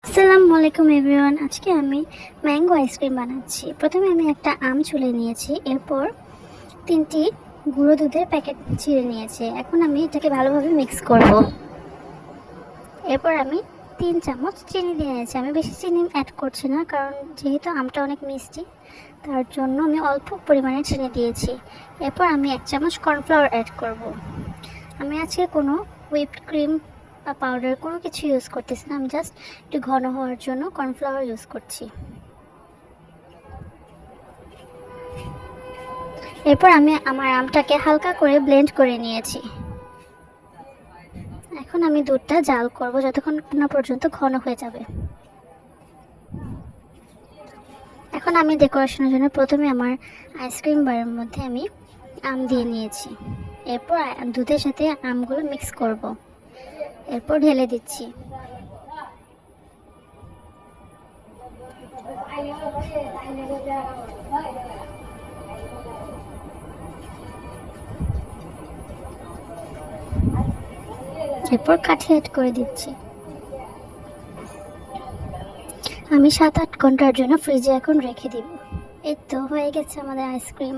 আসসালামু আলাইকুম এভরিওয়ান। আজকে আমি ম্যাঙ্গো আইসক্রিম বানাচ্ছি। প্রথমে আমি একটা আম ছুলে নিয়েছি, এরপর 3টি গুঁড়ো দুধের প্যাকেট ছিঁড়ে নিয়েছি। এখন আমি এটাকে ভালোভাবে মিক্স করব। এরপর আমি 3 চামচ চিনি দিয়ে নিয়েছি। আমি বেশি চিনি অ্যাড করছি না, কারণ যেহেতু আমটা অনেক মিষ্টি, তার জন্য আমি অল্প পরিমাণে চিনি দিয়েছি। এরপর আমি 1 চামচ কর্নফ্লাওয়ার অ্যাড করব। আমি আজকে কোনো হুইপড ক্রিম বা পাউডার কোনো কিছু ইউজ করতেছি না, আমি জাস্ট একটু ঘন হওয়ার জন্য কর্নফ্লাওয়ার ইউজ করছি। এরপর আমি আমার আমটাকে হালকা করে ব্লেন্ড করে নিয়েছি। এখন আমি দুধটা জাল করব যতক্ষণ না পর্যন্ত ঘন হয়ে যাবে। এখন আমি ডেকোরেশনের জন্য প্রথমে আমার আইসক্রিম বারের মধ্যে আমি আম দিয়ে নিয়েছি। এরপর দুধের সাথে আমগুলো মিক্স করব। এরপর ঢেলে দিচ্ছি। এরপর কাঠি অ্যাড করে দিচ্ছি। আমি 7-8 ঘন্টার জন্য ফ্রিজে এখন রেখে দিব। এই তো হয়ে গেছে আমাদের আইসক্রিম।